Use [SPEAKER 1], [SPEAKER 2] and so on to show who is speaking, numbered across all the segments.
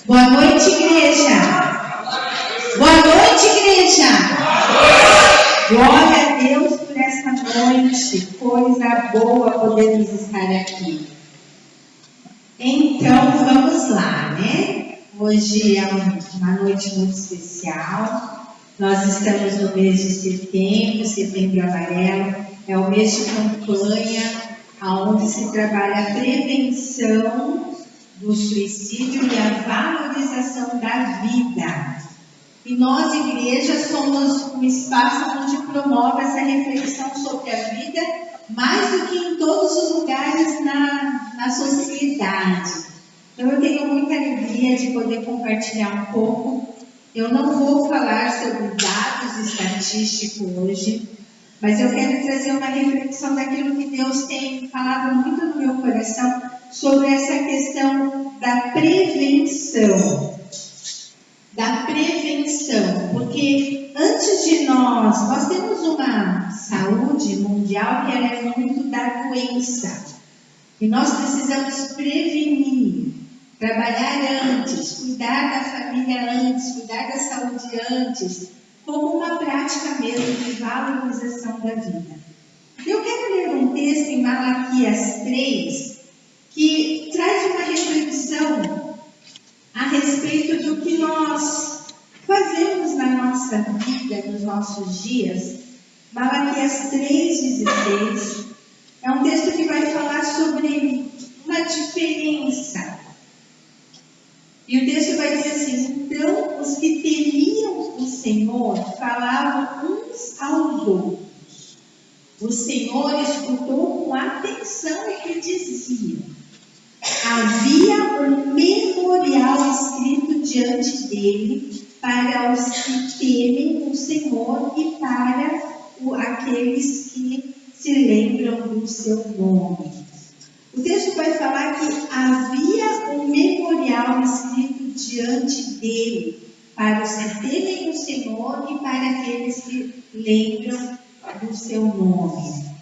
[SPEAKER 1] Boa noite, igreja. Boa noite, igreja. Glória a Deus por esta noite. Coisa boa podermos estar aqui. Então, vamos lá, né? Hoje é uma noite muito especial. Nós estamos no mês de setembro, setembro amarelo. É o mês de campanha, onde se trabalha a prevenção do suicídio e a valorização da vida. E nós, igreja, somos um espaço onde promove essa reflexão sobre a vida, mais do que em todos os lugares na sociedade. Então, eu tenho muita alegria de poder compartilhar um pouco. Eu não vou falar sobre dados estatísticos hoje, mas eu quero trazer uma reflexão daquilo que Deus tem falado muito no meu coração sobre essa questão da prevenção. Da prevenção, porque antes de nós temos uma saúde mundial que ela é muito da doença. E nós precisamos prevenir, trabalhar antes, cuidar da família antes, cuidar da saúde antes, como uma prática mesmo de valorização da vida. Eu quero ler um texto em Malaquias 3, que traz uma reflexão a respeito do que nós fazemos na nossa vida, nos nossos dias. Malaquias 3,16 é um texto que vai falar sobre uma diferença. E o texto vai dizer assim: então os que temiam o Senhor falavam uns aos outros. O Senhor escutou com atenção o que diziam. Havia um memorial escrito diante dele para os que temem o Senhor e para aqueles que se lembram do seu nome. O texto vai falar que havia um memorial escrito diante dele para os que temem o Senhor e para aqueles que lembram do seu nome.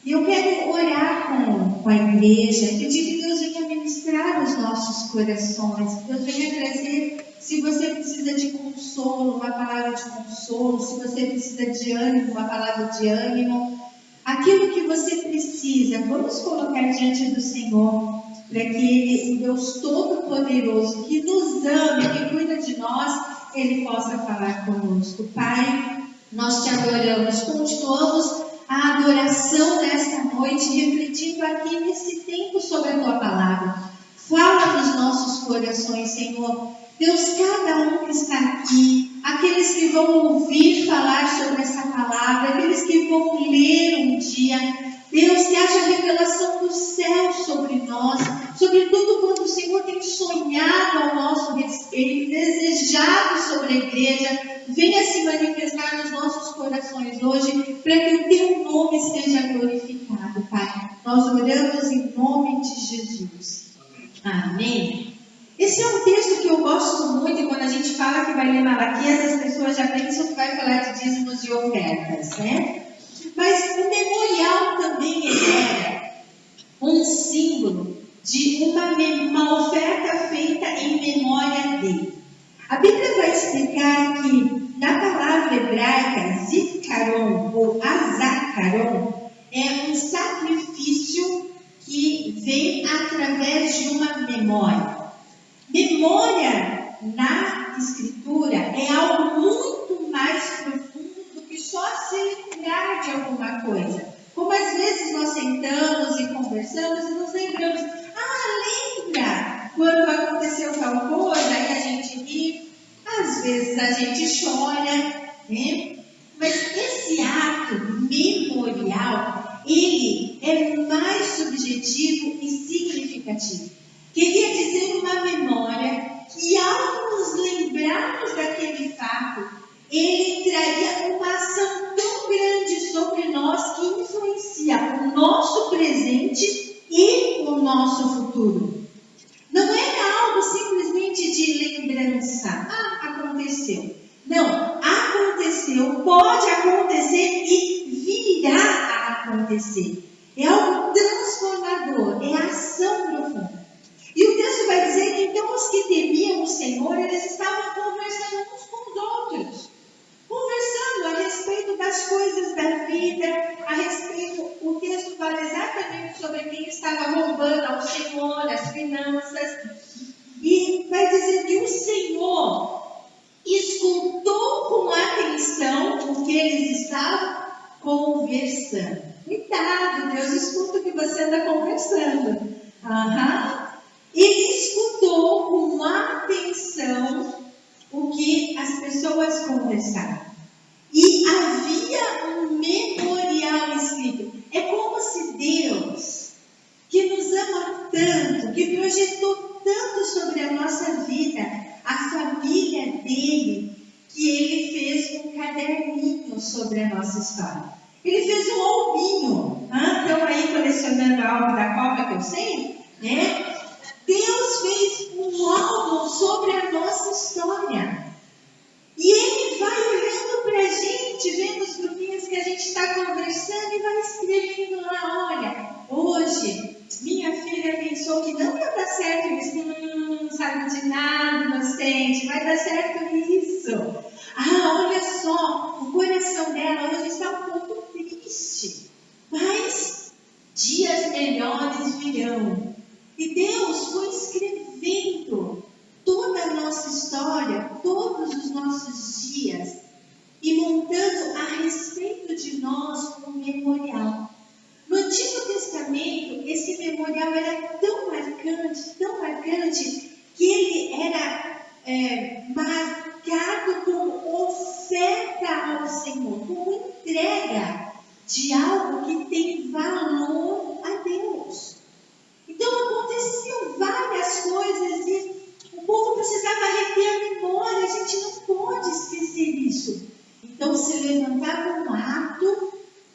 [SPEAKER 1] E eu quero orar com a igreja, pedir que Deus venha ministrar os nossos corações, que Deus venha trazer, se você precisa de consolo, uma palavra de consolo, se você precisa de ânimo, uma palavra de ânimo, aquilo que você precisa, vamos colocar diante do Senhor, para que Ele, o Deus Todo-Poderoso, que nos ama, que cuida de nós, Ele possa falar conosco. Pai, nós te adoramos, continuamos a adoração nesta noite, refletindo aqui nesse tempo sobre a Tua Palavra. Fala nos nossos corações, Senhor. Deus, cada um que está aqui, aqueles que vão ouvir falar sobre essa palavra, aqueles que vão ler um dia, Deus, que haja revelação do céu sobre nós, sobre tudo quanto o Senhor tem sonhado ao nosso respeito, desejado sobre a igreja, venha se manifestar nos nossos corações hoje, para que o Teu nome seja glorificado, Pai. Nós oramos em nome de Jesus. Amém. Esse é um texto que eu gosto muito, e quando a gente fala que vai ler Malaquias, as pessoas já pensam que vai falar de dízimos e ofertas, né? Mas o memorial também era um símbolo de uma oferta feita em memória dele. A Bíblia vai explicar que na palavra hebraica, zikaron ou azacaron é um sacrifício que vem através de uma memória. Memória na Escritura é algo muito mais profundo do que só se lembrar de alguma coisa. Como às vezes nós sentamos e conversamos e nos lembramos, lembra quando aconteceu tal coisa, e a gente ri, às vezes a gente chora, né? Mas esse ato memorial, ele é mais subjetivo e significativo. Queria dizer uma memória que, ao nos lembrarmos daquele fato, ele traria uma ação tão grande sobre nós que influencia o nosso presente e o nosso futuro. Não era algo simplesmente de lembrança. Aconteceu. Não, aconteceu, pode acontecer e virá a acontecer. É algo transformador, é ação profunda. E o texto vai dizer que então os que temiam o sobre quem estava roubando ao Senhor as finanças. E vai dizer que o Senhor escutou com atenção o que eles estavam conversando. Cuidado, Deus escuta o que você anda conversando. Ele escutou com atenção o que as pessoas conversaram. E havia um memorial escrito. É como se Deus, que nos ama tanto, que projetou tanto sobre a nossa vida, a família dele, que ele fez um caderninho sobre a nossa história. Ele fez um albinho. Estão aí colecionando a álbum da Copa que eu sei? Né? Deus fez um álbum sobre a nossa história. E ele vai olhando para a gente, vendo os grupinhos que a gente está conversando e vai escrevendo lá, olha, hoje minha filha pensou que não ia dar certo isso, não sabe de nada, inocente, vai dar certo isso. Olha só, o coração dela hoje está um pouco triste, mas dias melhores virão. E Deus foi escrevendo toda a nossa história, todos os nossos dias, e montando a respeito de nós um memorial. No Antigo Testamento, esse memorial era tão marcante, que ele era marcado como oferta ao Senhor, como entrega de algo que tem valor a Deus. Então aconteciam várias coisas e o povo precisava reter a memória, a gente não pode esquecer isso. Então se levantava um ato,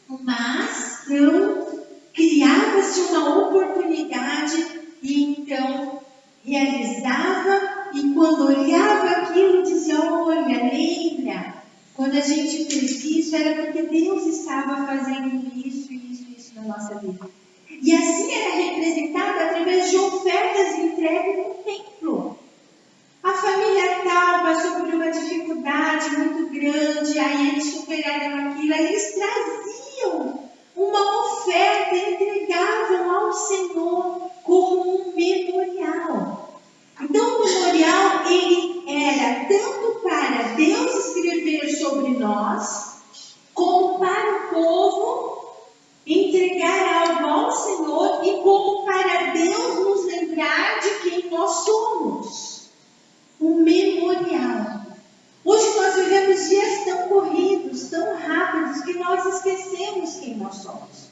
[SPEAKER 1] uma ação, criava-se uma oportunidade e então realizava, e quando olhava aquilo dizia, olha, lembra, quando a gente fez isso era porque Deus estava fazendo isso na nossa vida. E assim era representado através de ofertas entregues no templo. A família tal passou por uma dificuldade muito grande, aí eles superaram aquilo, aí eles traziam uma oferta e entregavam ao Senhor como um memorial. Então o memorial, ele era tanto para Deus escrever sobre nós, como para o povo entregar algo ao Senhor e como para Deus nos lembrar de quem nós somos. Um memorial. Hoje nós vivemos dias tão corridos, tão rápidos, que nós esquecemos quem nós somos.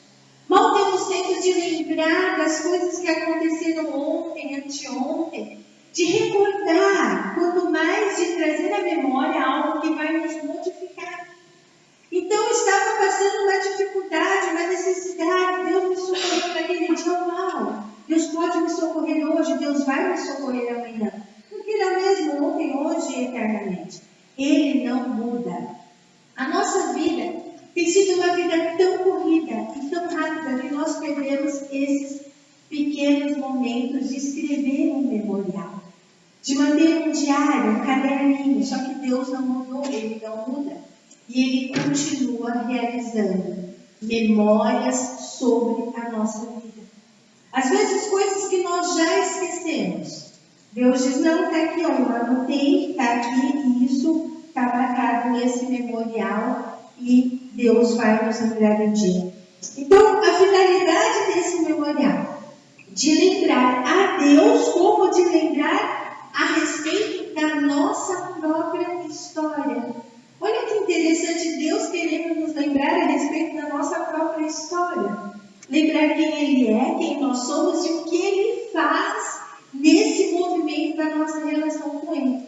[SPEAKER 1] Mal temos tempo de lembrar das coisas que aconteceram ontem, anteontem, de recordar, quanto mais de trazer à memória algo que vai nos modificar. Então estava passando uma dificuldade, uma necessidade, Deus me socorreu naquele dia, uau, Deus pode me socorrer hoje, Deus vai me socorrer amanhã. Porque Ele é o mesmo ontem, hoje e eternamente. Ele não muda. A nossa vida tem sido uma vida tão corrida e tão rápida que nós perdemos esses pequenos momentos de escrever um memorial, de manter um diário, um caderninho. Só que Deus não mudou, Ele não muda. E Ele continua realizando memórias sobre a nossa vida. Às vezes, coisas que nós já esquecemos. Deus diz, não, está aqui, ó, eu anotei, está aqui, e isso está marcado nesse memorial, e Deus vai nos lembrar um dia. Então, a finalidade desse memorial, de lembrar a Deus, como de lembrar a respeito da nossa própria história. Olha que interessante, Deus querendo nos lembrar a respeito da nossa própria história. Lembrar quem Ele é, quem nós somos e o que Ele faz nesse movimento da nossa relação com Ele.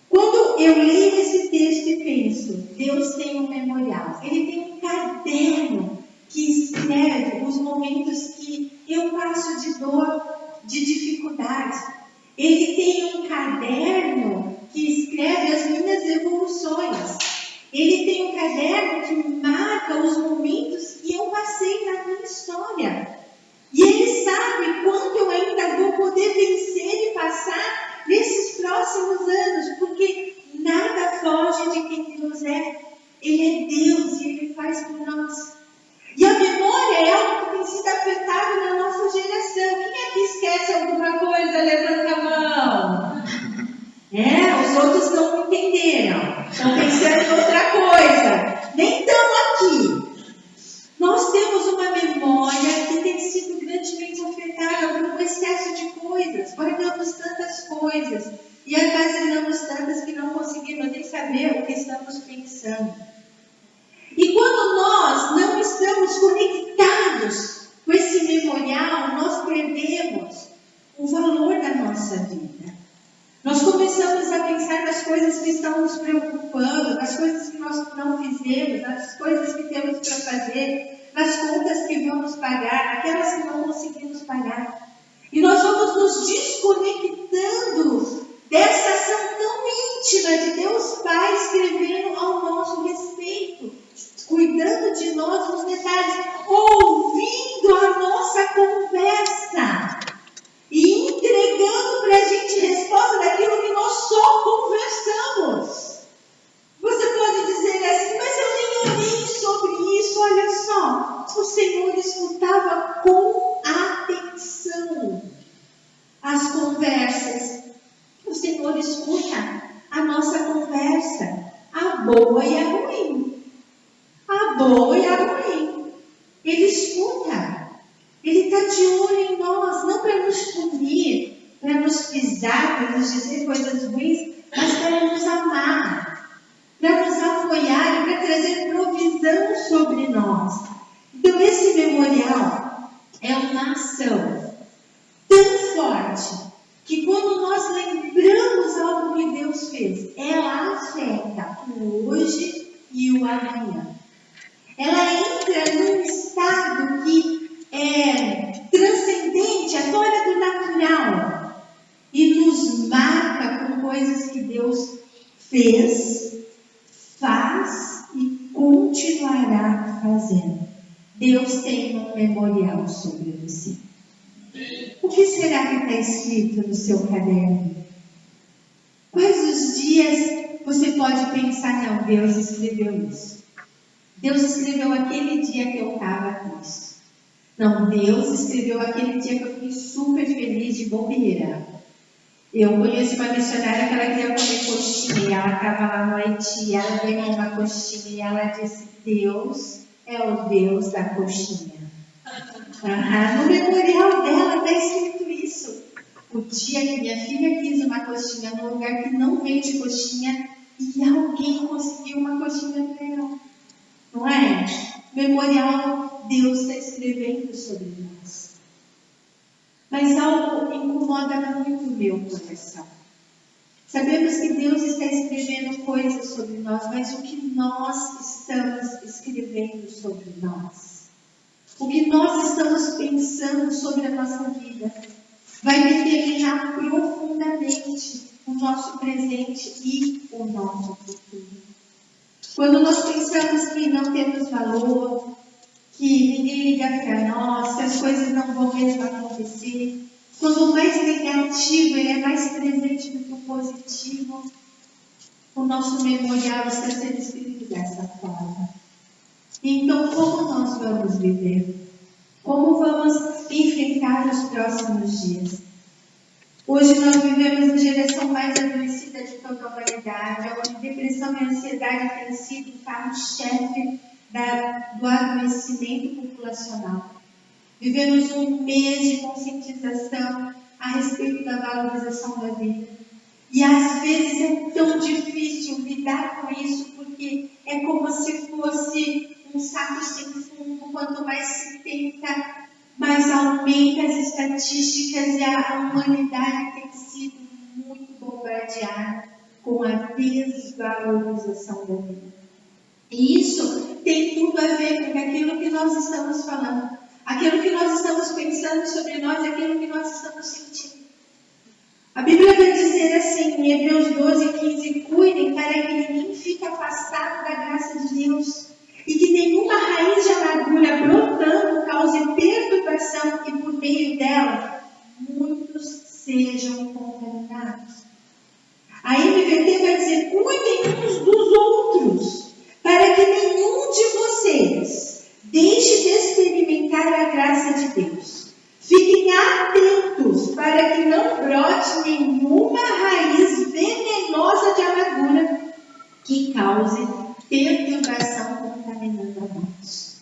[SPEAKER 1] Quando eu leio esse texto e penso, Deus tem um memorial, Ele tem um caderno que escreve os momentos que eu passo de dor, de dificuldade. Ele tem um caderno que escreve as minhas evoluções. Ele tem um caderno que marca os momentos que eu passei na minha história. E Ele sabe quanto eu ainda vou poder vencer e passar nesses próximos anos, porque nada foge de quem Deus é. Ele é Deus e Ele faz por nós. E a memória é algo que tem sido afetado na fazendo outra coisa. Nem estamos aqui. Nós temos uma memória que tem sido grandemente afetada por um excesso de coisas. Guardamos tantas coisas e armazenamos tantas que não conseguimos nem saber o que estamos pensando. E quando nós não estamos conectados com esse memorial, nós perdemos o valor da nossa vida. Nós começamos a pensar nas coisas que estão nos preocupando, nas coisas que nós não fizemos, nas coisas que temos para fazer, nas contas que vamos pagar, naquelas que não conseguimos pagar. E nós vamos nos desconectando dessa ação tão íntima de Deus Pai escrevendo ao nosso respeito, cuidando de nós nos detalhes, ouvindo a nossa conversa e entregando para a gente resposta daquilo que nós só conversamos. Você pode dizer assim, mas eu nem orei sobre isso. Olha só, o Senhor escutava com atenção as conversas. O Senhor escuta a nossa conversa, a boa e a ruim. A boa e a ruim. Ele escuta. Ele está de olho em nós, não para nos punir, para nos pisar, para nos dizer coisas ruins, mas para nos amar, para nos apoiar e para trazer provisão sobre nós. Então, esse memorial é uma ação tão forte que quando nós lembramos algo que Deus fez, ela afeta o hoje e o amanhã. Ela entra num estado que é transcendente, é fora do natural e nos marca com coisas que Deus fez, faz e continuará fazendo. Deus tem um memorial sobre você. O que será que está escrito no seu caderno? Quais os dias você pode pensar, não, Deus escreveu isso. Deus escreveu aquele dia que eu estava triste. Não, Deus escreveu aquele dia que eu fiquei super feliz de bobeira. Eu conheço uma missionária que ela queria comer coxinha, e ela estava lá no Haiti, ela ganhou uma coxinha e ela disse, Deus é o Deus da coxinha. No memorial dela está escrito isso. O dia que minha filha quis uma coxinha num lugar que não vende coxinha e alguém conseguiu uma coxinha para ela. Não é? Memorial, Deus está escrevendo sobre nós. Mas algo incomoda muito o meu coração. Sabemos que Deus está escrevendo coisas sobre nós, mas o que nós estamos escrevendo sobre nós? O que nós estamos pensando sobre a nossa vida vai determinar profundamente o nosso presente e o nosso futuro. Quando nós pensamos que não temos valor, que ninguém liga para nós, que as coisas não vão mesmo acontecer, quando o mais negativo ele é mais presente do que o positivo, o nosso memorial está sendo escrito dessa forma. Então, como nós vamos viver? Como vamos enfrentar os próximos dias? Hoje nós vivemos a geração mais adoecida de toda a humanidade, onde depressão e ansiedade têm sido o carro-chefe do adoecimento populacional. Vivemos um mês de conscientização a respeito da valorização da vida. E às vezes é tão difícil lidar com isso, porque é como se fosse um saco sem fundo. Quanto mais se tenta, mais aumenta as estatísticas e a humanidade tem sido muito bombardeada com a desvalorização da vida. E isso tem tudo a ver com aquilo que nós estamos falando, aquilo que nós estamos pensando sobre nós, aquilo que nós estamos sentindo. A Bíblia vai dizer assim, em Hebreus 12:15, cuidem para que ninguém fique afastado da graça de Deus e que nenhuma raiz de amargura brotando cause perturbação e por meio dela muitos sejam contaminados. A NVT vai dizer, cuidem uns dos outros para que nenhum de vocês deixe de experimentar a graça de Deus. Fiquem atentos para que não brote nenhuma raiz venenosa de amargura que cause ter tentação contaminando a nós.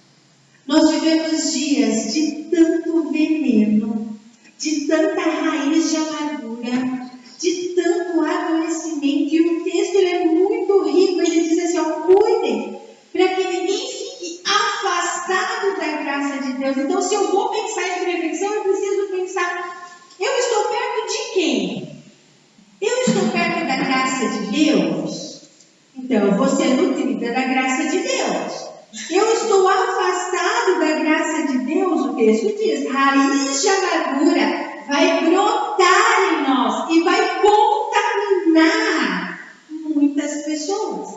[SPEAKER 1] Nós vivemos dias de tanto veneno, de tanta raiz de amargura, de tanto adoecimento. E o texto ele é muito rico, ele diz assim, cuidem, para que ninguém fique afastado da graça de Deus. Então, se eu vou pensar em prevenção, eu preciso pensar, eu estou perto de quem? Eu estou perto da graça de Deus? Então, eu vou ser nutrida da graça de Deus. Eu estou afastado da graça de Deus, o texto diz, raiz de amargura vai brotar em nós e vai contaminar muitas pessoas.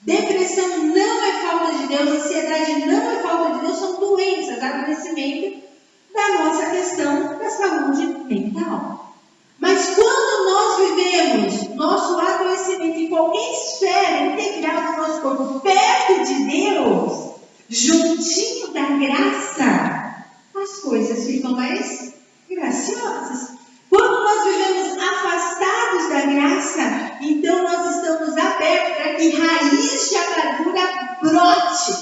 [SPEAKER 1] Depressão não é falta de Deus, ansiedade não é falta de Deus, são doenças, adoecimento da nossa questão da saúde mental. Mas quando nós vivemos nosso adoecimento em qualquer esfera integral do nosso corpo, perto de Deus, juntinho da graça, as coisas ficam mais graciosas. Quando nós vivemos afastados da graça, então nós estamos abertos para que raiz de amargura brote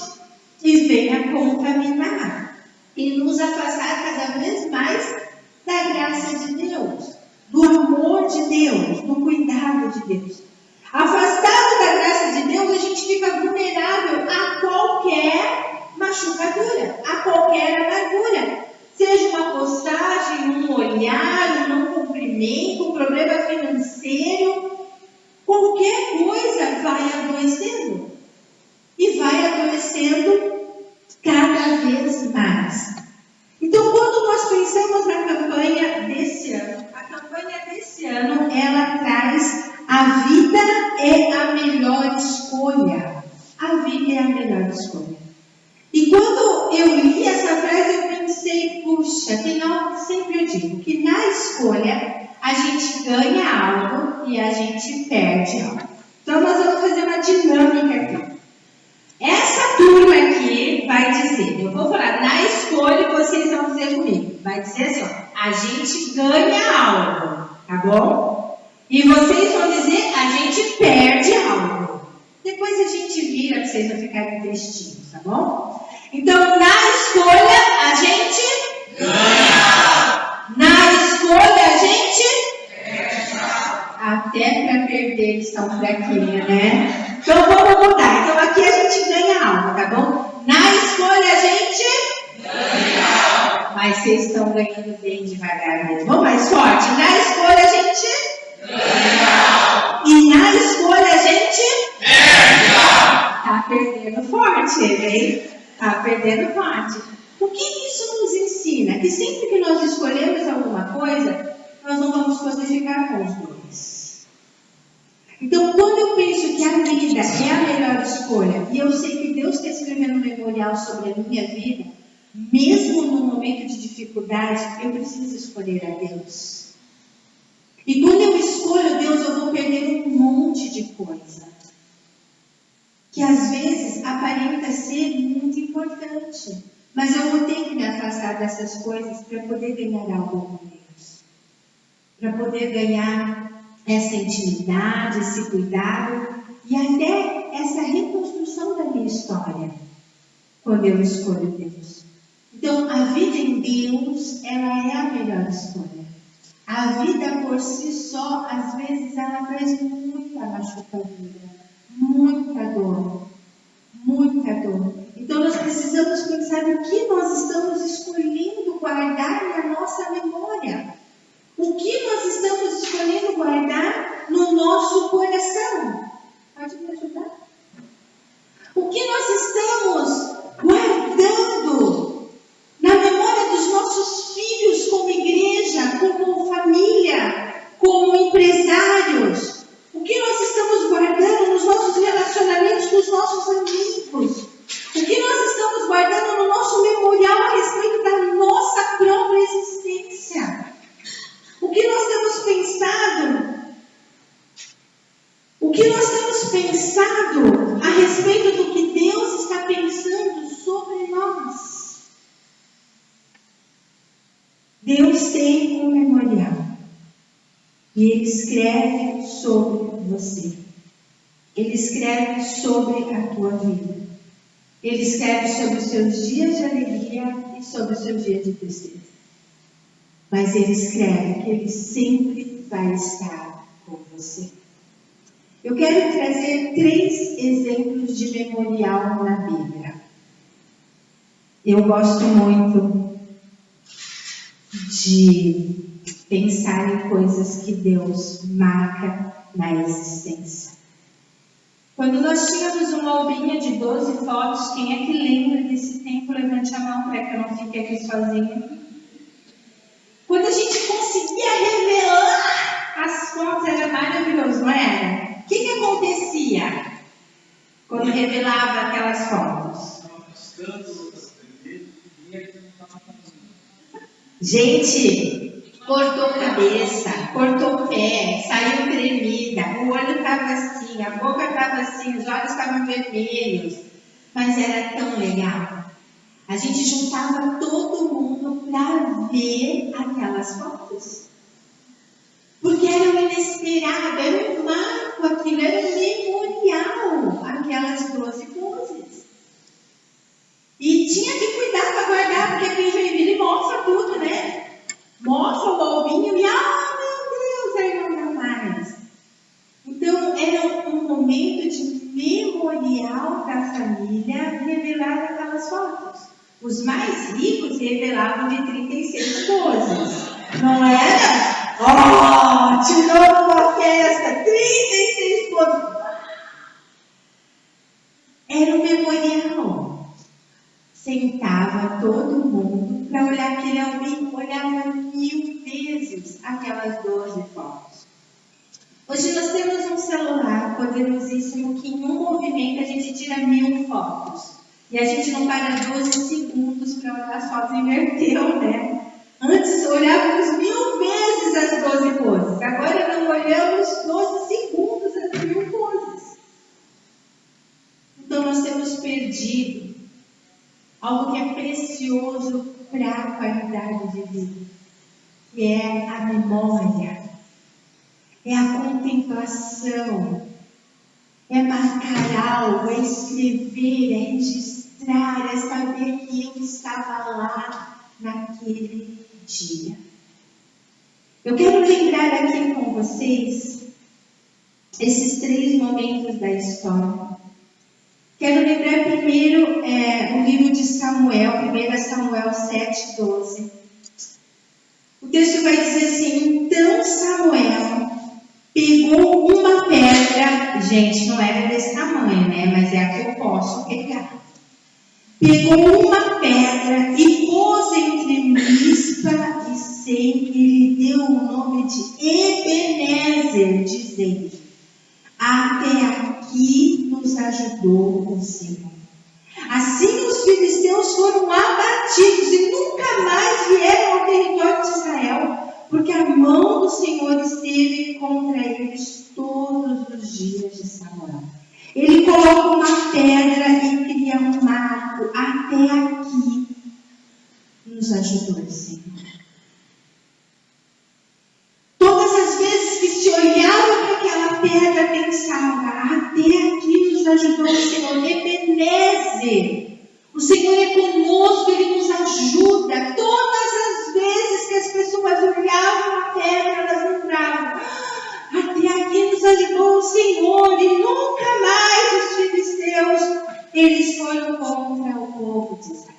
[SPEAKER 1] e venha contaminar e nos afastar cada vez mais da graça de Deus, do amor de Deus, do cuidado de Deus. Afastado da graça de Deus, a gente fica vulnerável a qualquer machucadura, a qualquer amargura. Seja uma postagem, um olhar, um não cumprimento, um problema financeiro, qualquer coisa vai adoecendo. E vai adoecendo cada vez mais. Então, quando nós pensamos na campanha desse ano, a campanha desse ano, ela traz a vida é a melhor escolha. A vida é a melhor escolha. E quando eu li essa frase, eu pensei, puxa, tem algo que sempre eu digo, que na escolha a gente ganha algo e a gente perde algo. Então, nós vamos fazer uma dinâmica aqui. Essa turma aqui vai dizer, eu vou falar, na escolha vocês vão dizer comigo, vai dizer assim, a gente ganha algo, tá bom? E vocês vão dizer, a gente perde algo. Depois a gente vira para vocês não ficarem tristinhos, tá bom? Então, na escolha a gente ganha. Na escolha a gente perde. Até para perder eles estão fraquinhos, né? Então vamos mudar. Então aqui a gente ganha algo, tá bom? Na escolha a gente ganha. Mas vocês estão ganhando bem devagar mesmo. Vamos mais forte. Na escolha a gente ganha. E na escolha a gente perde. Tá perdendo forte, hein? Tá perdendo forte. O que isso nos ensina? Que sempre que nós escolhemos alguma coisa, nós não vamos poder ficar com os dois. Então, quando eu penso que a vida é a melhor escolha, e eu sei que Deus está escrevendo um memorial sobre a minha vida, mesmo no momento de dificuldade, eu preciso escolher a Deus. E quando eu escolho Deus, eu vou perder um monte de coisa, que às vezes aparenta ser muito importante. Mas eu vou ter que me afastar dessas coisas para poder ganhar algo com Deus. Para poder ganhar essa intimidade, esse cuidado e até essa reconstrução da minha história, quando eu escolho Deus. Então, a vida em Deus, ela é a melhor escolha. A vida por si só, às vezes, ela traz muita machucadura, muita dor, muita dor. Então, nós precisamos pensar o que nós estamos escolhendo guardar na nossa memória. O que nós estamos escolhendo guardar no nosso coração? Pode me ajudar? O que nós estamos guardando na memória dos nossos filhos como igreja, como família, como empresários? O que nós estamos guardando nos nossos relacionamentos com os nossos amigos? O que nós estamos guardando no nosso memorial a respeito da nossa própria existência? O que nós temos pensado? O que nós temos pensado a respeito do que Deus está pensando sobre nós? Deus tem um memorial e Ele escreve sobre você. Ele escreve sobre a tua vida. Ele escreve sobre os seus dias de alegria e sobre os seus dias de tristeza. Mas ele escreve que ele sempre vai estar com você. Eu quero trazer 3 exemplos de memorial na Bíblia. Eu gosto muito de pensar em coisas que Deus marca na existência. Quando nós tínhamos uma albinha de 12 fotos, quem é que lembra desse tempo? Levante a mão para que eu não fique aqui sozinha. Quando a gente conseguia revelar as fotos, era maravilhoso, não era? O que acontecia quando revelava aquelas fotos? Gente, cortou cabeça, cortou pé, saiu tremida, o olho estava assim, a boca estava assim, os olhos estavam vermelhos. Mas era tão legal. A gente juntava todo mundo para ver aquelas fotos. Porque era um inesperado, era um marco aquilo, era um memorial, aquelas 12 poses. E tinha que cuidar para guardar, porque quem Joinville mofa tudo, né? Mofa o albinho e, meu Deus, aí não dá mais. Então, era um momento de memorial da família revelar aquelas fotos. Os mais ricos revelavam de 36 poses. Não era? Tirou uma festa, 36 poses. Era um memorial. Sentava todo mundo para olhar aquele albinho, olhava 1000 vezes aquelas 12 fotos. Hoje nós temos um celular poderosíssimo que em um movimento a gente tira 1000 fotos. E a gente não para 12 segundos para olhar as fotos, inverteu, né? Antes olhávamos 1000 vezes as 12 poses. Agora não olhamos 12 segundos as 1000 poses. Então nós temos perdido algo que é precioso para a qualidade de vida, que é a memória, é a contemplação, é marcar algo, é escrever, é registrar, é saber que eu estava lá naquele dia. Eu quero lembrar aqui com vocês esses 3 momentos da história. Quero lembrar primeiro o livro de Samuel, 1 Samuel 7:12. O texto vai dizer assim: então Samuel pegou uma pedra, gente, não era desse tamanho, né? Mas é a que eu posso pegar. Pegou uma pedra e pôs entre Mispa e Sem, ele deu o nome de Ebenezer, dizendo: até aqui nos ajudou o Senhor. Assim os filisteus foram abatidos e nunca mais vieram ao território de Israel, porque a mão do Senhor esteve contra eles todos os dias de Samuel. Ele coloca uma pedra e cria um marco. Até aqui nos ajudou o Senhor. Todas as vezes que se olhava para aquela pedra, pensava: até aqui nos ajudou o Senhor. Ebenezer. O Senhor é conosco, Ele nos ajuda. Todas as vezes que as pessoas olhavam a pedra, elas lembravam: até aqui nos ajudou o Senhor. E nunca mais os filisteus, eles foram contra o povo de Israel.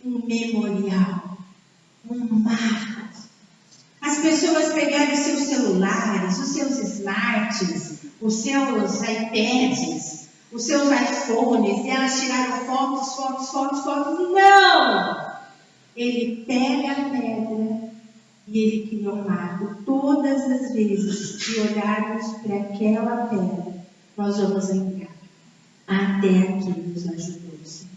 [SPEAKER 1] Um memorial, um marco. As pessoas pegaram os seus celulares, os seus smarts, os seus iPads, os seus iPhones, e elas tiraram fotos. Não! Ele pega a pedra e ele cria um marco. Todas as vezes que olharmos para aquela pedra, nós vamos lembrar: até aqui nos ajudou o Senhor.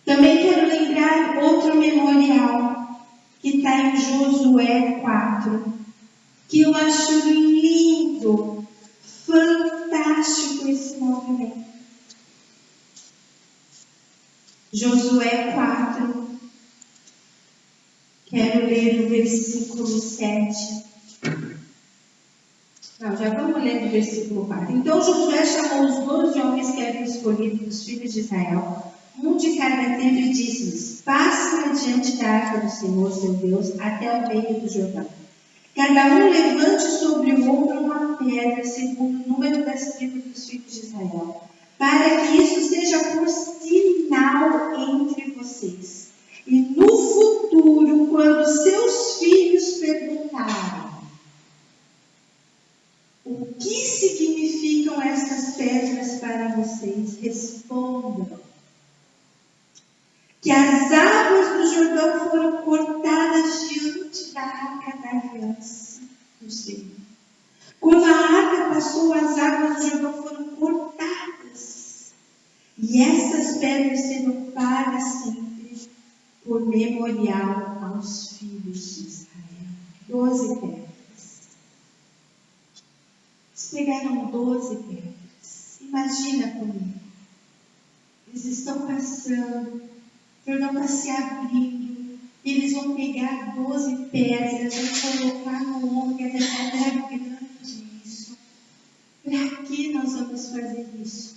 [SPEAKER 1] Também quero lembrar outro memorial que está em Josué 4, que eu acho lindo, fantástico esse movimento. Josué 4, quero ler o versículo 7. Não, já vamos ler o versículo 4. Então Josué chamou os 12 homens que eram escolhidos dos filhos de Israel, um de cada tribo, e disse-lhes: passem adiante da arca do Senhor, seu Deus, até o meio do Jordão. Cada um levante sobre o ombro uma pedra, segundo o número das tribos dos filhos de Israel, para que isso seja por sinal entre vocês. E no futuro, quando seus filhos perguntarem o que significam essas pedras para vocês, respondam que as águas do Jordão foram cortadas diante da arca da aliança do Senhor. Quando a arca passou, as águas do Jordão foram cortadas. E essas pedras serão para sempre por memorial aos filhos de Israel. 12 pedras. Eles pegaram 12 pedras. Imagina comigo. Eles estão passando, o Jordão está se abrindo, e eles vão pegar 12 pedras, vão colocar no ombro, que é grande isso. Para que nós vamos fazer isso?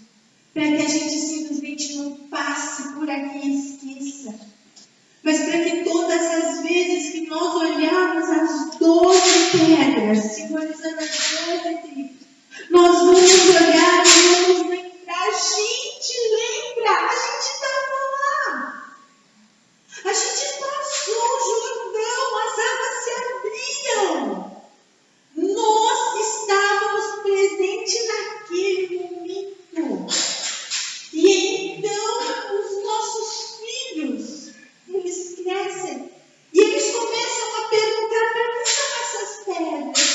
[SPEAKER 1] Para que a gente simplesmente não passe por aqui e esqueça. Mas para que todas as vezes que nós olharmos as 12 pedras, simbolizando as 12 tribos, nós vamos olhar e vamos lembrar. A gente lembra, a gente estava lá. A gente passou o Jordão, as águas se abriam. Nós estávamos presentes naquele momento. E então os nossos filhos, eles crescem e eles começam a perguntar: para que são essas pedras?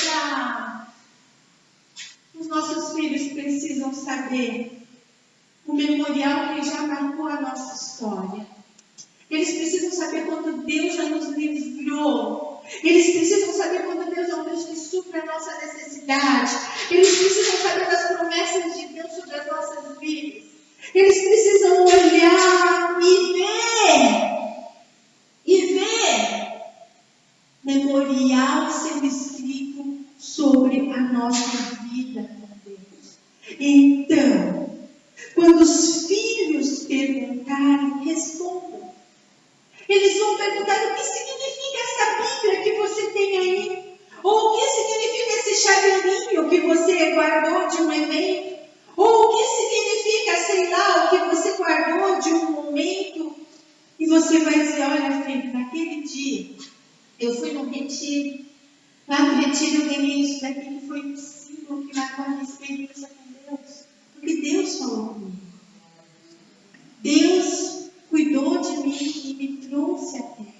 [SPEAKER 1] Os nossos filhos precisam saber o memorial que já marcou a nossa história. Eles precisam saber quando Deus já nos livrou. Eles precisam saber quando Deus é um Deus que supre a nossa necessidade. Eles precisam saber das promessas de Deus sobre as nossas vidas. Eles precisam olhar e ver memorial sendo escrito sobre a nossa vida com Deus. Então, quando os filhos perguntarem, respondam. Eles vão perguntar: o que significa essa Bíblia que você tem aí? Ou o que significa esse chaveirinho que você guardou de um evento? Ou o que significa, sei lá, o que você guardou de um momento? E você vai dizer: olha, filho, naquele dia eu fui no retiro. Lá no retiro eu ganhei isso daqui, que foi um símbolo que marcou a minha experiência com Deus. Porque Deus falou comigo. Deus cuidou de mim e me trouxe até aqui.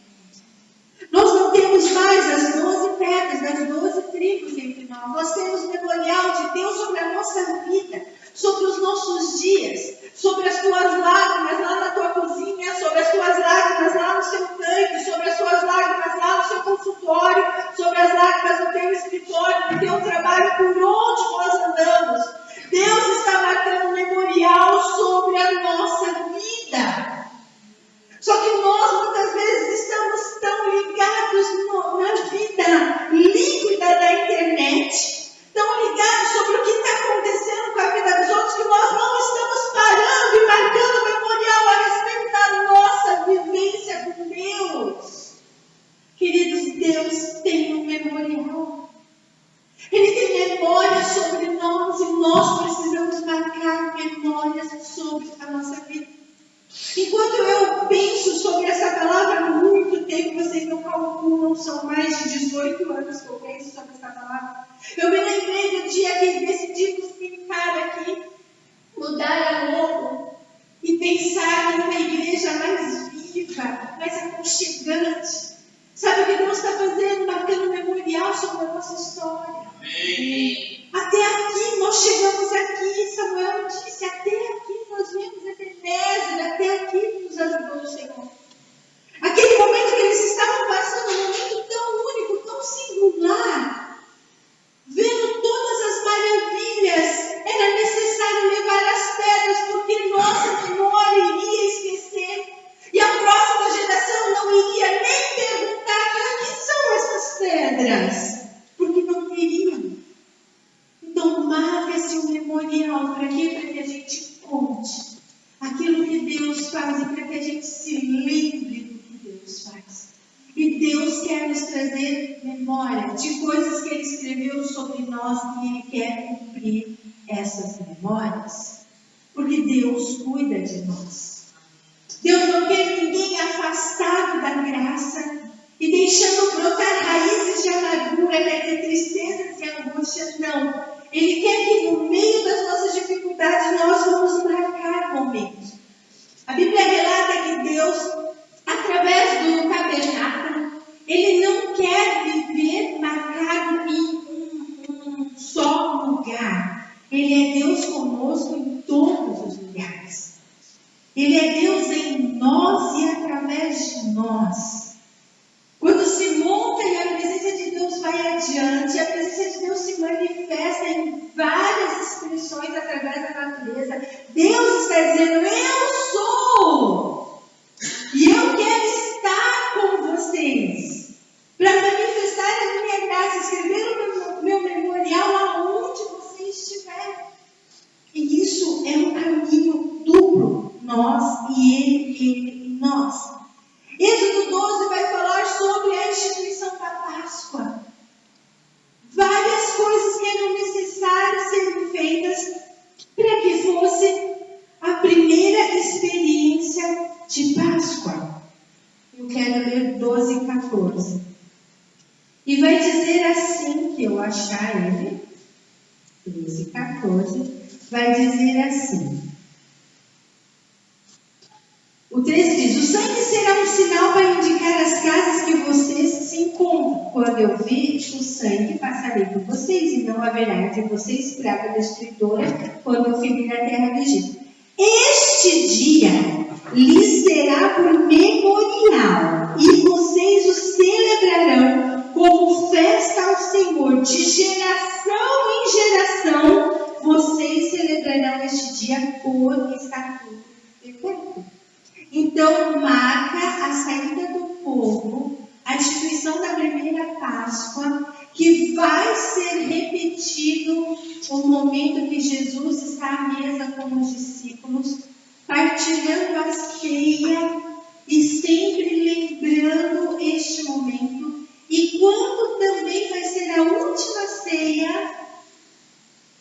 [SPEAKER 1] Nós não temos mais as 12 pedras das 12 tribos entre nós. Nós temos o memorial de Deus sobre a nossa vida, sobre os nossos dias, sobre as tuas lágrimas lá na tua cozinha, sobre as tuas lágrimas lá no seu tanque, sobre as tuas lágrimas lá no seu consultório, sobre as lágrimas no teu escritório, no teu trabalho, por onde nós andamos. Deus está marcando um memorial sobre a nossa vida. Só que nós muitas vezes estamos tão ligados na vida líquida da internet, tão ligados sobre o que está acontecendo com a vida dos outros, que nós não estamos parando e marcando memorial a respeito da nossa vivência com Deus. Queridos, Deus tem um memorial. Ele tem memória sobre nós e nós precisamos marcar memórias sobre a nossa vida. Enquanto eu penso sobre essa palavra há muito tempo, vocês não calculam, são mais de 18 anos que eu penso sobre essa palavra. Eu me lembrei do dia que decidimos ficar aqui, mudar a logo e pensar em uma igreja mais viva, mais aconchegante. Sabe o que Deus está fazendo? Marcando memorial sobre a nossa história. Amém. Até aqui, nós chegamos aqui, Samuel disse, até aqui nós vimos Ebenezer, até aqui nos ajudou o Senhor. Aquele momento que eles estavam passando, um momento tão único, tão singular, vendo todas as maravilhas, era necessário levar as pedras, porque nossa memória iria esquecer, e a próxima geração não iria nem perguntar para que são essas pedras, porque não teriam. E Deus quer nos trazer memória de coisas que Ele escreveu sobre nós e Ele quer cumprir essas memórias. Porque Deus cuida de nós. Deus não quer ninguém afastado da graça e deixando brotar raízes de amargura, quer dizer, tristezas e angústias. Não. Ele quer que no meio das nossas dificuldades nós vamos marcar momentos. A Bíblia relata que Deus, através do tabernáculo, Ele não quer viver marcado em um só lugar. Ele é Deus conosco em todos os lugares. Ele é Deus em nós e através de nós. Quando se monta e a presença de Deus vai adiante, a presença de Deus se manifesta em várias expressões através da natureza. Deus está dizendo, eu sou! E eu quero estar com vocês. Para manifestar a minha graça, escrever o meu memorial aonde você estiver. E isso é um caminho duplo. Nós e Ele e nós. Êxodo 12 vai falar sobre a instituição da Páscoa. Várias coisas que eram necessárias serem feitas para que fosse a primeira experiência de Páscoa. Eu quero ler 12 e 14. E vai dizer assim, que eu achar ele, 12 e 14, vai dizer assim. O 13 diz, o sangue será um sinal para indicar as casas que vocês se encontram. Quando eu vir o sangue, passarei por vocês, e não haverá entre vocês praga destruidora, quando eu ferir a terra do Egito. Este dia lhes será por memorial, e vocês o celebrarão como festa ao Senhor. De geração em geração, vocês celebrarão este dia por estatuto perpétuo. Então, marca a saída do povo, a instituição da primeira Páscoa, que vai ser repetido o momento que Jesus está à mesa com os discípulos, partilhando a ceia e sempre lembrando este momento. E quando também vai ser a última ceia,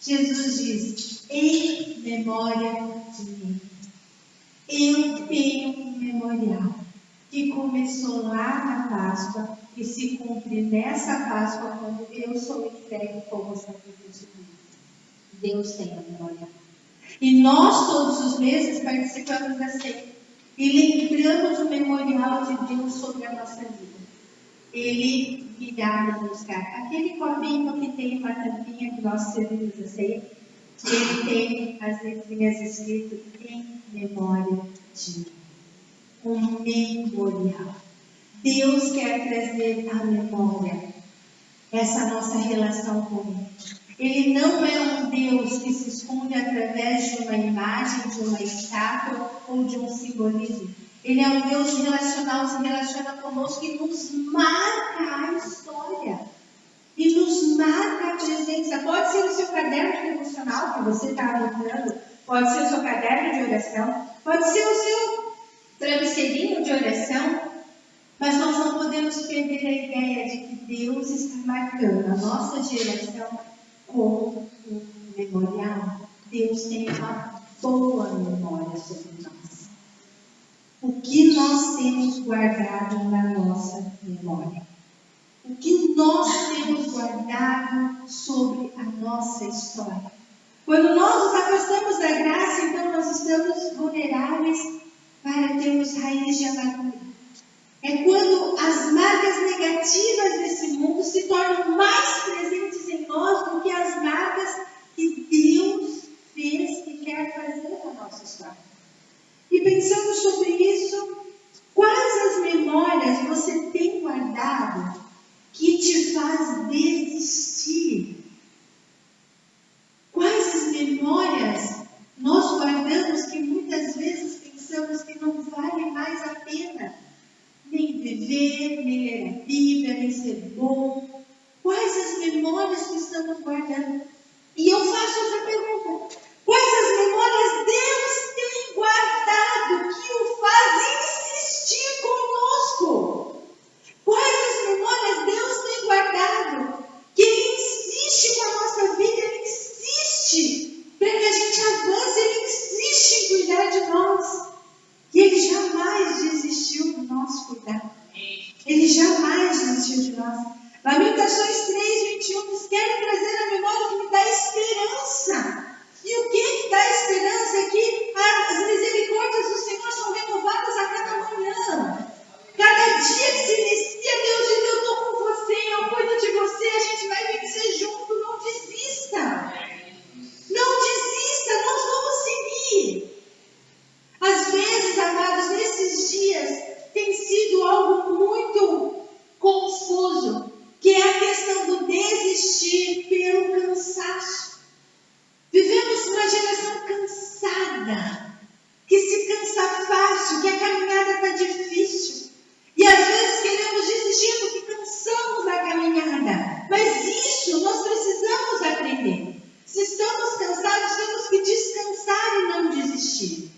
[SPEAKER 1] Jesus diz, em memória de mim. Eu tenho um memorial que começou lá na Páscoa e se cumpre nessa Páscoa quando eu sou entregue como sacrifício de Deus. Deus tem um memorial. E nós todos os meses participamos da ceia e lembramos o memorial de Deus sobre a nossa vida. Ele virá nos buscar. Aquele copinho que tem uma tampinha que nós servimos a ceia, ele tem as letrinhas escritas em memória de um memorial. Deus quer trazer à memória essa nossa relação com Ele. Ele não é um Deus que se esconde através de uma imagem, de uma estátua ou de um simbolismo. Ele é um Deus relacional, se relaciona conosco e nos marca a história. E nos marca a presença. Pode ser o seu caderno devocional que você está anotando, pode ser o seu caderno de oração, pode ser o seu travesseirinho de oração, mas nós não podemos perder a ideia de que Deus está marcando a nossa geração com um memorial. Deus tem uma boa memória sobre nós. O que nós temos guardado na nossa memória? O que nós temos guardado sobre a nossa história? Quando nós nos afastamos da graça, então nós estamos vulneráveis para termos raiz de amargura. É quando as marcas negativas desse mundo se tornam mais presentes em nós do que as marcas que Deus fez e quer fazer na nossa história. E pensando sobre isso, quais as memórias você tem guardado que te faz desistir? Quais as memórias nós guardamos que muitas vezes pensamos que não vale mais a pena nem viver, nem ler a Bíblia, nem ser bom? Quais as memórias que estamos guardando? E eu faço essa pergunta: quais as memórias Deus tem guardado que o faz insistir conosco? nós. Lamentações 3:21 diz: quero trazer à memória o que me dá esperança. E o que dá esperança é que as misericórdias do Senhor são renovadas a cada manhã. Cada dia que se inicia, Deus diz: eu estou com você, eu cuido de você, a gente vai vencer junto. Não desista. Não desista, nós vamos seguir. Às vezes, amados, nesses dias tem sido algo muito confuso, que é a questão do desistir pelo cansaço. Vivemos uma geração cansada, que se cansa fácil, que a caminhada está difícil. E às vezes queremos desistir porque cansamos da caminhada. Mas isso nós precisamos aprender. Se estamos cansados, temos que descansar e não desistir.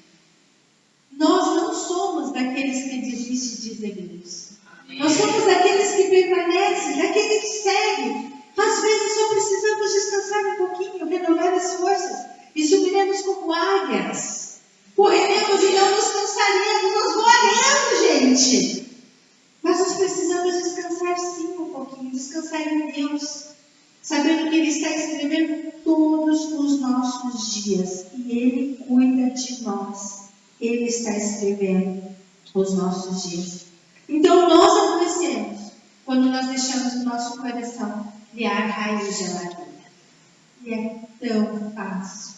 [SPEAKER 1] Nós não somos daqueles que desistem de Deus. Nós somos daqueles que permanecem, daqueles que seguem. Às vezes só precisamos descansar um pouquinho, renovar as forças e subiremos como águias. Correremos e não nos cansaremos, nós voaremos, gente. Mas nós precisamos descansar sim um pouquinho, descansar em Deus, sabendo que Ele está escrevendo todos os nossos dias e Ele cuida de nós. Ele está escrevendo os nossos dias. Então nós adoecemos quando nós deixamos o nosso coração criar raiz de amargura. E é tão fácil.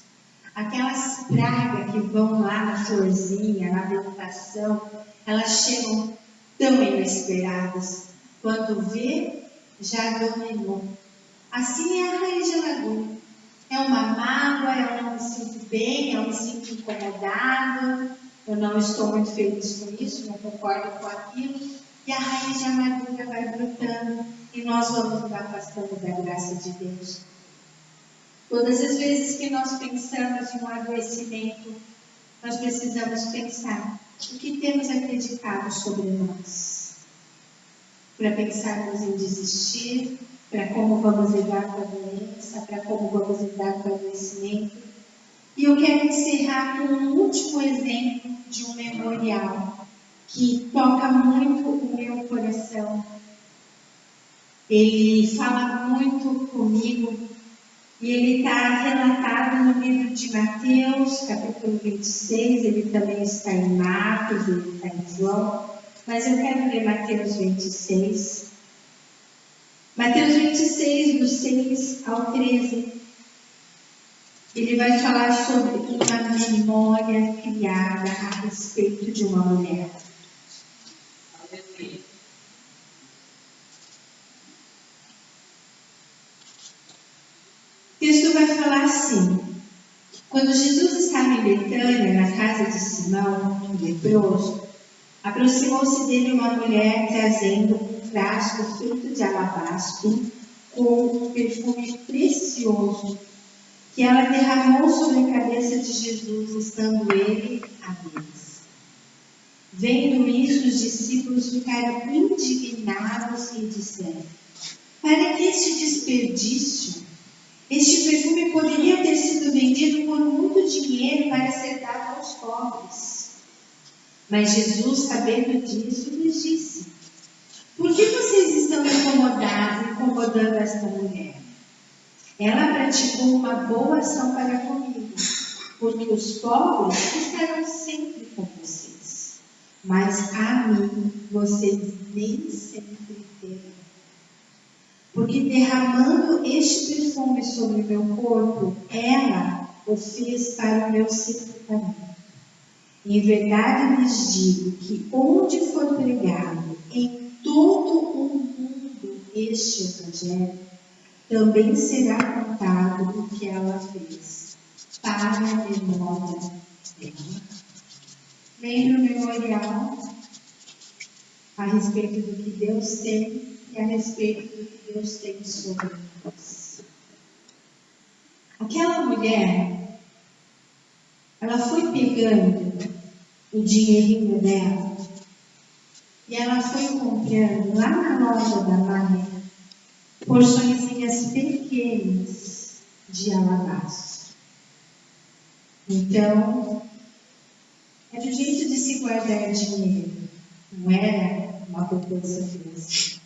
[SPEAKER 1] Aquelas pragas que vão lá na florzinha, na plantação, elas chegam tão inesperadas. Quando vê, já dominou. Assim é a raiz de amargura. É uma mágoa, eu não me sinto bem, eu me sinto incomodado, eu não estou muito feliz com isso, não concordo com aquilo. E a raiz de amargura vai brotando e nós vamos nos afastando da graça de Deus. Todas as vezes que nós pensamos em um adoecimento, nós precisamos pensar o que temos acreditado sobre nós. Para pensarmos em desistir, para como vamos lidar com a doença, para como vamos lidar com o adoecimento. E eu quero encerrar com um último exemplo de um memorial que toca muito o meu coração. Ele fala muito comigo e ele está relatado no livro de Mateus, capítulo 26, ele também está em Marcos, ele está em João, mas eu quero ler Mateus 26. Mateus 26, do 6 ao 13. Ele vai falar sobre uma memória criada a respeito de uma mulher. O texto vai falar assim: quando Jesus estava em Betânia, na casa de Simão, o leproso, aproximou-se dele uma mulher trazendo um frasco feito de alabastro com um perfume precioso, que ela derramou sobre a cabeça de Jesus, estando ele à mesa. Vendo isso, os discípulos ficaram indignados e disseram: para que este desperdício? Este perfume poderia ter sido vendido por muito dinheiro para ser dado aos pobres. Mas Jesus, sabendo disso, lhes disse: por que vocês estão incomodando esta mulher? Ela praticou uma boa ação para comigo, porque os pobres estarão sempre com vocês, mas a mim vocês nem sempre terão. Porque derramando este perfume sobre o meu corpo, ela o fez para o meu sepultamento. Em verdade lhes digo que onde for pregado em todo o mundo este evangelho, também será contado o que ela fez, para a memória dela. Lembre o memorial a respeito do que Deus tem e a respeito do que Deus tem sobre nós. Aquela mulher, ela foi pegando o dinheirinho dela e ela foi comprando lá na loja da Maria porçõezinhas pequenas de alabastro. Então, era o jeito de se guardar dinheiro, não era uma poupança financeira.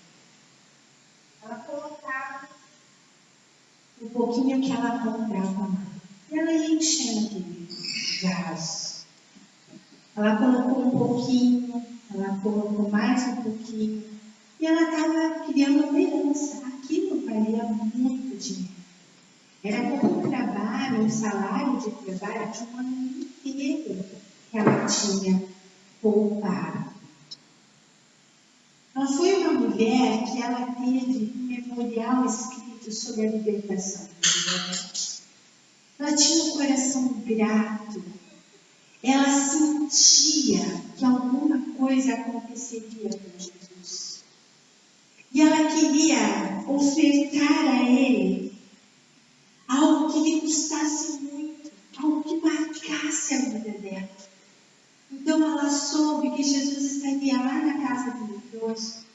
[SPEAKER 1] o pouquinho que ela comprava mais. E ela ia enchendo aquele vaso. Ela colocou um pouquinho, ela colocou mais um pouquinho, e ela estava criando uma herança. Aquilo valia muito dinheiro. Era como um trabalho, um salário de trabalho de um ano inteiro que ela tinha poupado. Não foi uma mulher que ela teve um memorial escrito sobre a libertação dela. Ela tinha um coração grato. Ela sentia que alguma coisa aconteceria com Jesus. E ela queria ofertar a Ele algo que lhe custasse muito, algo que marcasse a vida dela. Então ela soube que Jesus estaria lá na casa do leproso,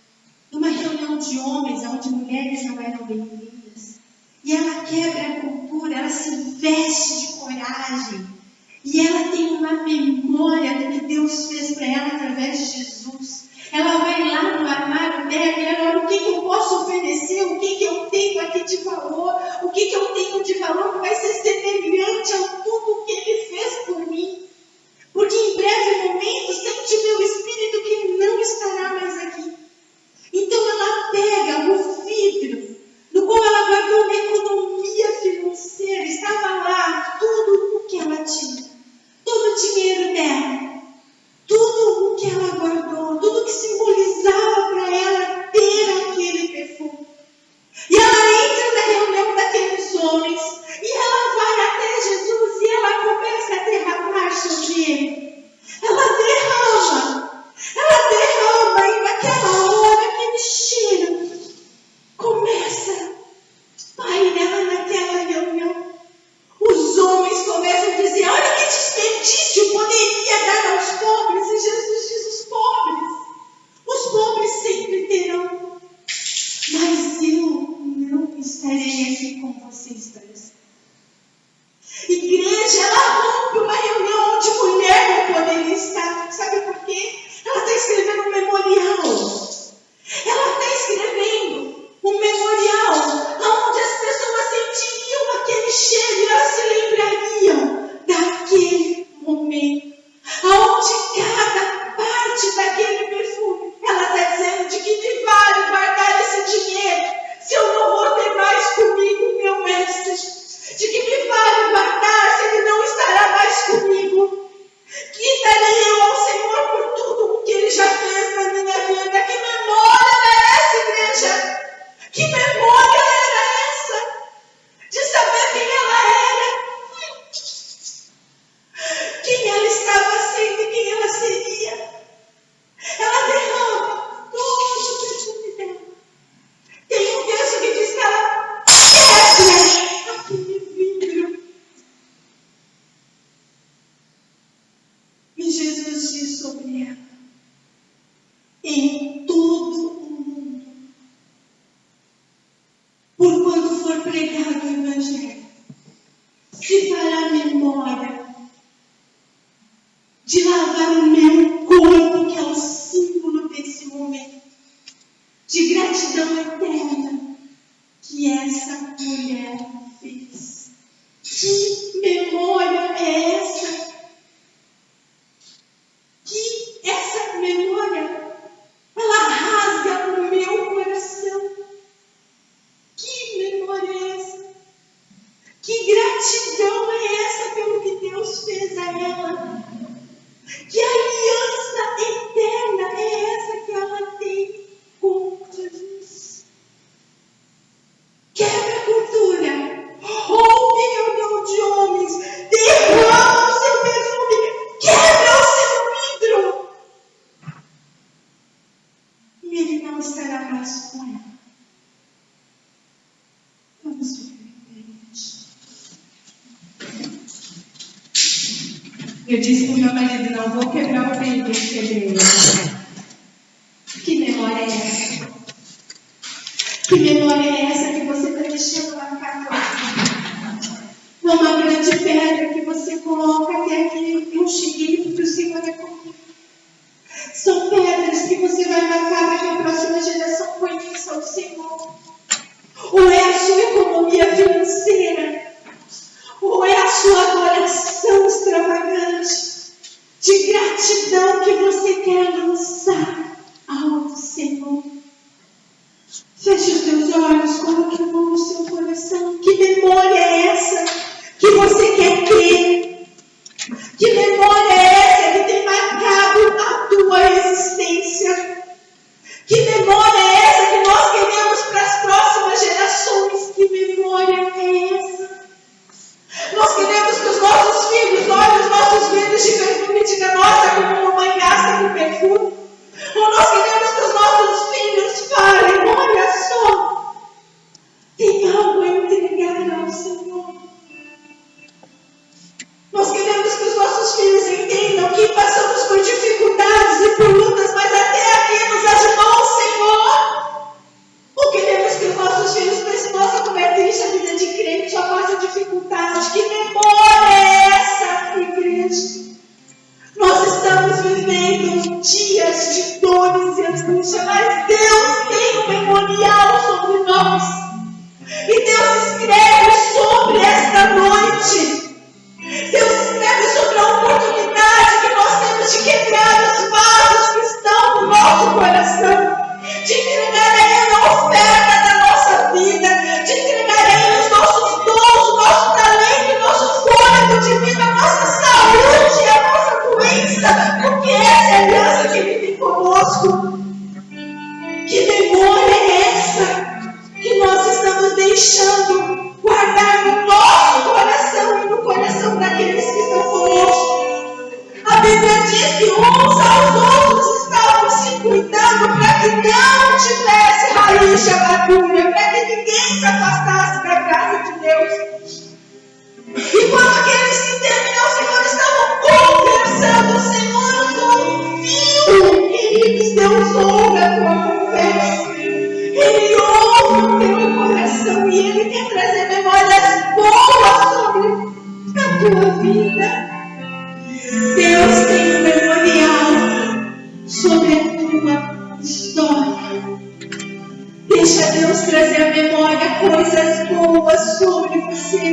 [SPEAKER 1] numa reunião de homens, onde mulheres não eram bem-vindas. E ela quebra a cultura, ela se veste de coragem. E ela tem uma memória do que Deus fez para ela através de Jesus. Ela vai lá no armário dela e ela olha o que eu posso oferecer, o que eu tenho aqui de valor, o que eu tenho de valor que vai ser semelhante a tudo que Ele fez por mim. Porque em breve momento sente meu espírito que não estará mais aqui. Então ela pega o vidro, no qual ela guardou uma economia financeira, estava lá tudo o que ela tinha, todo o dinheiro dela, tudo o que ela guardou, tudo que simbolizava para ela ter aquele perfume. E ela entra na reunião daqueles homens, e ela vai até Jesus, e ela começa a derramar sobre ele. Ela derrama, e naquela hora aquele cheiro começa a pairar naquela reunião. Os homens começam a dizer, olha que desperdício, poderia dar aos pobres. E Jesus diz, os pobres sempre terão. Mas eu não estarei aqui com vocês para sempre. Igreja, ela rompe uma reunião onde mulher não poderia estar. Sabe por quê? Ela está escrevendo um memorial. Ela está escrevendo um memorial onde as pessoas sentiriam aquele cheiro e elas se lembrariam daquele momento. Onde cada parte daquele perfume, ela está dizendo de que me vale guardar esse dinheiro se eu não vou ter mais comigo meu mestre. De que me vale guardar se Ele não estará mais comigo. Que darei eu ao Senhor por tudo o que Ele já fez na minha vida. Que memória era essa, igreja? Que memória era essa? De saber quem ela era, quem ela estava sendo e quem ela seria. Ela derrama todo o perfume dela. Tem um texto que diz que ela quebra aquele vidro. E Jesus diz sobre ela, em todo o mundo, por quando for pregado o Evangelho, se fará memória de lavar o meu corpo, que é o símbolo desse momento, de gratidão eterna que essa mulher fez. Que memória é essa? Que essa memória, ela rasga o meu coração. Que memória é essa? Que gratidão é essa pelo que Deus fez a ela? Que aliança eterna é essa que ela tem com Jesus? Quebra a cultura, rompe reunião de homens, derrama o seu perfume, quebra o seu vidro. E Ele não estará mais com ela. Vamos ver, igreja. Eu disse para o meu marido, não vou quebrar o vidro, eu quebrei. Que memória é essa? Que memória é essa que você está deixando lá na casa? Não uma grande pedra que você coloca até aqui. Eu cheguei porque o Senhor é comigo. São pedras que você vai marcar para que a próxima geração conheça o Senhor. Ou é a sua economia economia financeira, ou é a sua adoração extravagante de gratidão que você quer lançar ao Senhor. Feche os teus olhos, coloque a mão no seu coração. Que memória é essa que você quer ter? Que memória é essa que tem marcado a tua existência? Que memória é essa que nós queremos para as próximas gerações? Que memória é essa? Nós queremos que os nossos filhos olhem os nossos vídeos de perfume e digam: nossa, como mamãe gasta com perfume. Ou nós queremos que os nossos filhos falem: olha só, tem algo a entregar ao Senhor. Nós queremos que os nossos filhos entendam que passamos por dificuldades e por lutas, mas até aqui nos ajudou o Senhor. Ou queremos que os nossos filhos pensem: nossa, como é triste a vida de crente, só passa dificuldade. Que memória é essa, igreja? Nós estamos vivendo dias de dores e angústia, mas Deus tem um memorial sobre nós. E Deus escreve sobre esta noite. Deus escreve sobre a oportunidade que nós temos de quebrar os vasos que estão no nosso coração, de entregar a Ele a oferta da nossa vida, de entregar a Ele os nossos dons, o nosso talento, o nosso fôlego de vida, a nossa saúde, a nossa doença, porque essa é a aliança que Ele tem conosco. Que memória é essa que nós estamos deixando guardar no nosso coração e no coração daqueles que estão conosco? A Bíblia diz que uns aos outros estavam se cuidando para que não tivesse raiz de amargura, para que ninguém se afastasse da graça de Deus. E quando aqueles que temem ao Senhor estavam conversando, o Senhor ouviu, queridos. Deus ouve a tua conversa. Ele ouve o teu coração e Ele quer trazer memórias boas sobre a tua vida. Deus tem um memorial sobre a tua história. Deixa Deus trazer à memória coisas boas sobre você.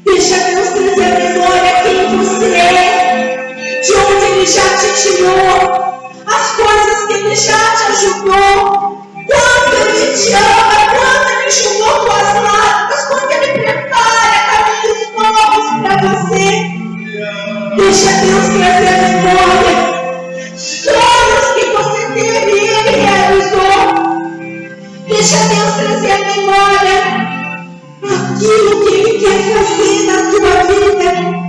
[SPEAKER 1] Deixa Deus trazer à memória quem você é, de onde Ele já te tirou, as coisas que Ele já te ajudou, quanto Ele te ama, quanto Ele enxugou tuas lágrimas, quanto Ele prepara caminhos novos para você. Deixa Deus trazer à memória sonhos que você teve e Ele realizou. Deixa Deus trazer à memória aquilo que Ele quer fazer na tua vida.